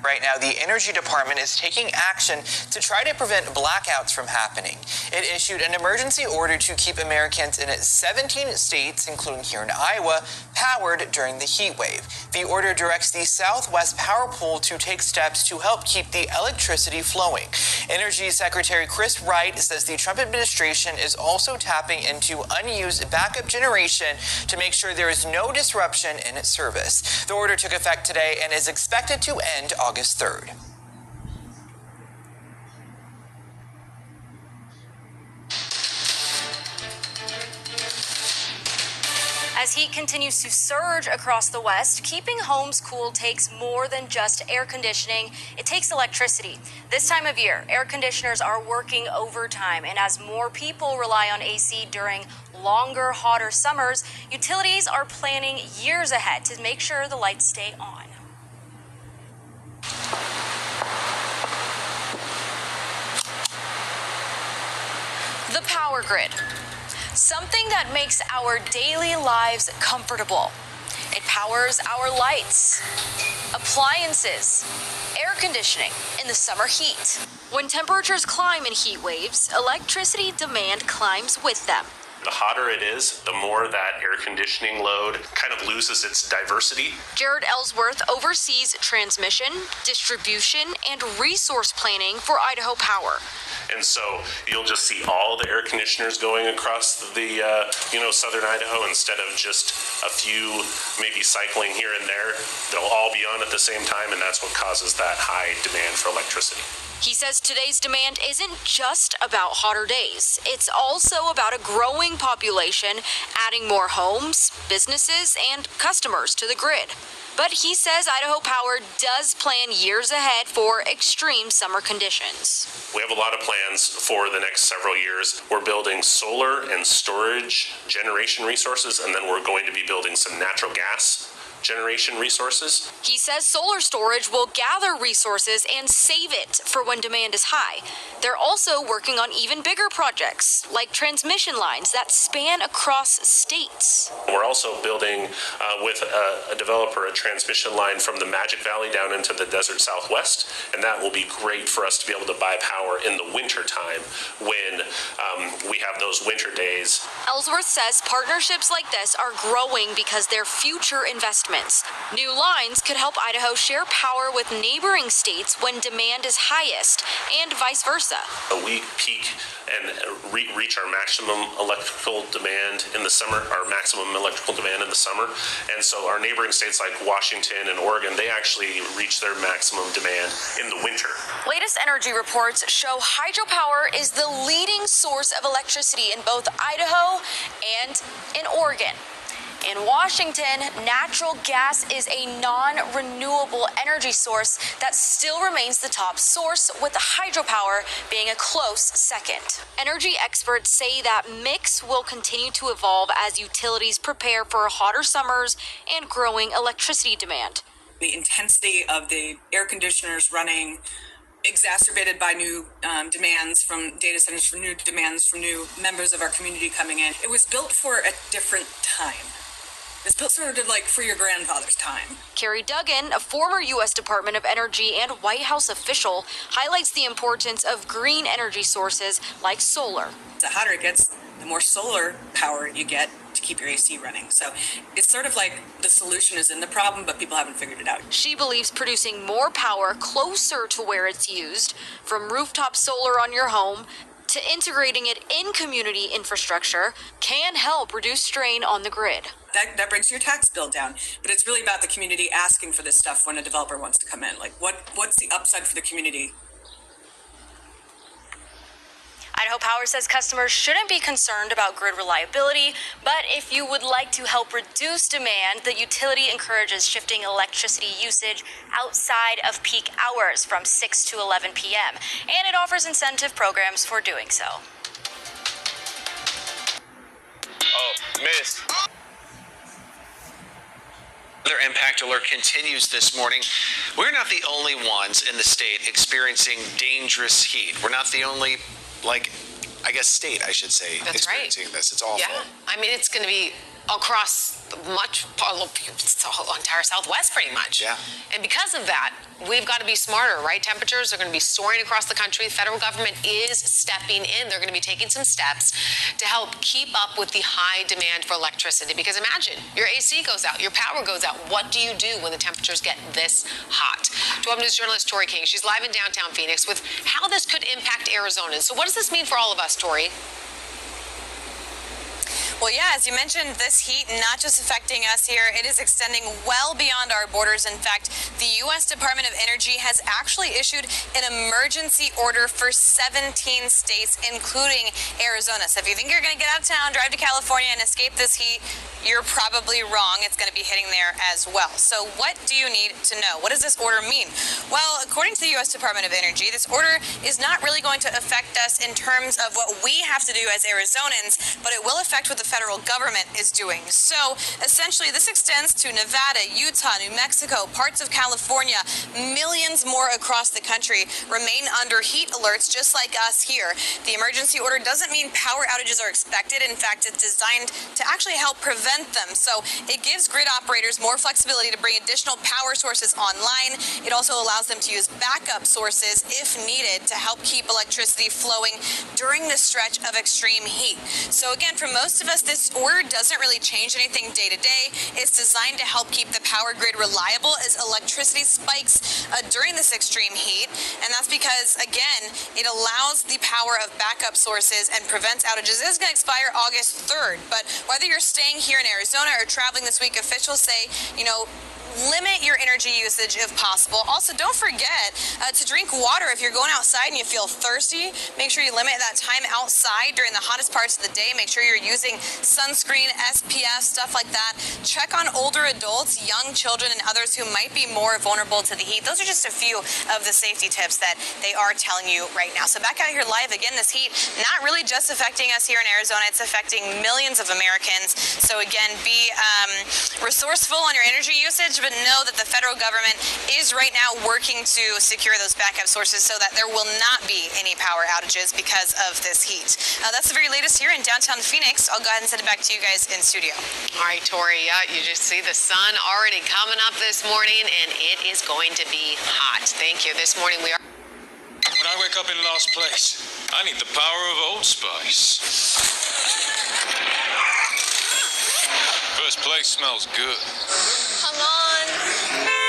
Right now, the Energy Department is taking action to try to prevent blackouts from happening. It issued an emergency order to keep Americans in 17 states, including here in Iowa, powered during the heat wave. The order directs the Southwest Power Pool to take steps to help keep the electricity flowing. Energy Secretary Chris Wright says the Trump administration is also tapping into unused backup generation to make sure there is no disruption in its service. The order took effect today and is expected to end August 3rd. As heat continues to surge across the West, keeping homes cool takes more than just air conditioning. It takes electricity. This time of year, air conditioners are working overtime, and as more people rely on AC during longer, hotter summers, utilities are planning years ahead to make sure the lights stay on. The power grid. Something that makes our daily lives comfortable. It powers our lights, appliances, air conditioning in the summer heat. When temperatures climb in heat waves, electricity demand climbs with them. The hotter it is, the more that air conditioning load kind of loses its diversity. Jared Ellsworth oversees transmission, distribution, and resource planning for Idaho Power. And so you'll just see all the air conditioners going across the, southern Idaho instead of just a few maybe cycling here and there. They'll all be on at the same time, and that's what causes that high demand for electricity. He says today's demand isn't just about hotter days. It's also about a growing population, adding more homes, businesses, and customers to the grid. But he says Idaho Power does plan years ahead for extreme summer conditions. We have a lot of plans for the next several years. We're building solar and storage generation resources, and then we're going to be building some natural gas generation resources. He says solar storage will gather resources and save it for when demand is high. They're also working on even bigger projects, like transmission lines that span across states. We're also building with a developer a transmission line from the Magic Valley down into the desert Southwest, and that will be great for us to be able to buy power in the winter time when we have those winter days. Ellsworth says partnerships like this are growing because they're future investments. New lines could help Idaho share power with neighboring states when demand is highest, and vice versa. We peak and reach our maximum electrical demand in the summer, and so our neighboring states like Washington and Oregon, they actually reach their maximum demand in the winter. Latest energy reports show hydropower is the leading source of electricity in both Idaho and in Oregon. In Washington, natural gas is a non-renewable energy source that still remains the top source, with the hydropower being a close second. Energy experts say that mix will continue to evolve as utilities prepare for hotter summers and growing electricity demand. The intensity of the air conditioners running, exacerbated by new demands from data centers, from new demands from new members of our community coming in. It was built for a different time. It's built sort of like for your grandfather's time. Carrie Duggan, a former U.S. Department of Energy and White House official, highlights the importance of green energy sources like solar. The hotter it gets, the more solar power you get to keep your AC running. So it's sort of like the solution is in the problem, but people haven't figured it out. She believes producing more power closer to where it's used, from rooftop solar on your home to integrating it in community infrastructure, can help reduce strain on the grid. That brings your tax bill down, but it's really about the community asking for this stuff when a developer wants to come in. Like, what's the upside for the community? Idaho Power says customers shouldn't be concerned about grid reliability, but if you would like to help reduce demand, the utility encourages shifting electricity usage outside of peak hours from 6 to 11 p.m., and it offers incentive programs for doing so. Oh, miss. Another impact alert continues this morning. We're not the only ones in the state experiencing dangerous heat. We're not the only I guess, state, I should say, That's right. experiencing this. It's awful. Yeah, I mean, it's going to be across the whole entire Southwest, pretty much. Yeah. And because of that, we've got to be smarter, right? Temperatures are going to be soaring across the country. The federal government is stepping in. They're going to be taking some steps to help keep up with the high demand for electricity. Because imagine, your AC goes out, your power goes out. What do you do when the temperatures get this hot? 12 News journalist Tori King, she's live in downtown Phoenix with how this could impact Arizonans. So what does this mean for all of us, Tori? Well, yeah, as you mentioned, this heat not just affecting us here, it is extending well beyond our borders. In fact, the U.S. Department of Energy has actually issued an emergency order for 17 states, including Arizona. So if you think you're going to get out of town, drive to California and escape this heat, you're probably wrong. It's going to be hitting there as well. So what do you need to know? What does this order mean? Well, according to the U.S. Department of Energy, this order is not really going to affect us in terms of what we have to do as Arizonans, but it will affect what the federal government is doing. So essentially, this extends to Nevada, Utah, New Mexico, parts of California, millions more across the country remain under heat alerts just like us here. The emergency order doesn't mean power outages are expected. In fact, it's designed to actually help prevent them. So it gives grid operators more flexibility to bring additional power sources online. It also allows them to use backup sources if needed to help keep electricity flowing during the stretch of extreme heat. So again, for most of us, this order doesn't really change anything day to day. It's designed to help keep the power grid reliable as electricity spikes during this extreme heat. And that's because, again, it allows the power of backup sources and prevents outages. This is going to expire August 3rd. But whether you're staying here in Arizona or traveling this week, officials say, limit your energy usage if possible. Also, don't forget to drink water. If you're going outside and you feel thirsty, make sure you limit that time outside during the hottest parts of the day. Make sure you're using sunscreen, SPF, stuff like that. Check on older adults, young children, and others who might be more vulnerable to the heat. Those are just a few of the safety tips that they are telling you right now. So back out here live again, this heat not really just affecting us here in Arizona. It's affecting millions of Americans. So again, be resourceful on your energy usage, but know that the federal government is right now working to secure those backup sources so that there will not be any power outages because of this heat. That's the very latest here in downtown Phoenix. I'll go ahead and send it back to you guys in studio. All right, Tori, you just see the sun already coming up this morning, and it is going to be hot. Thank you. This morning we are... When I wake up in last place, I need the power of Old Spice. First place smells good. Come on.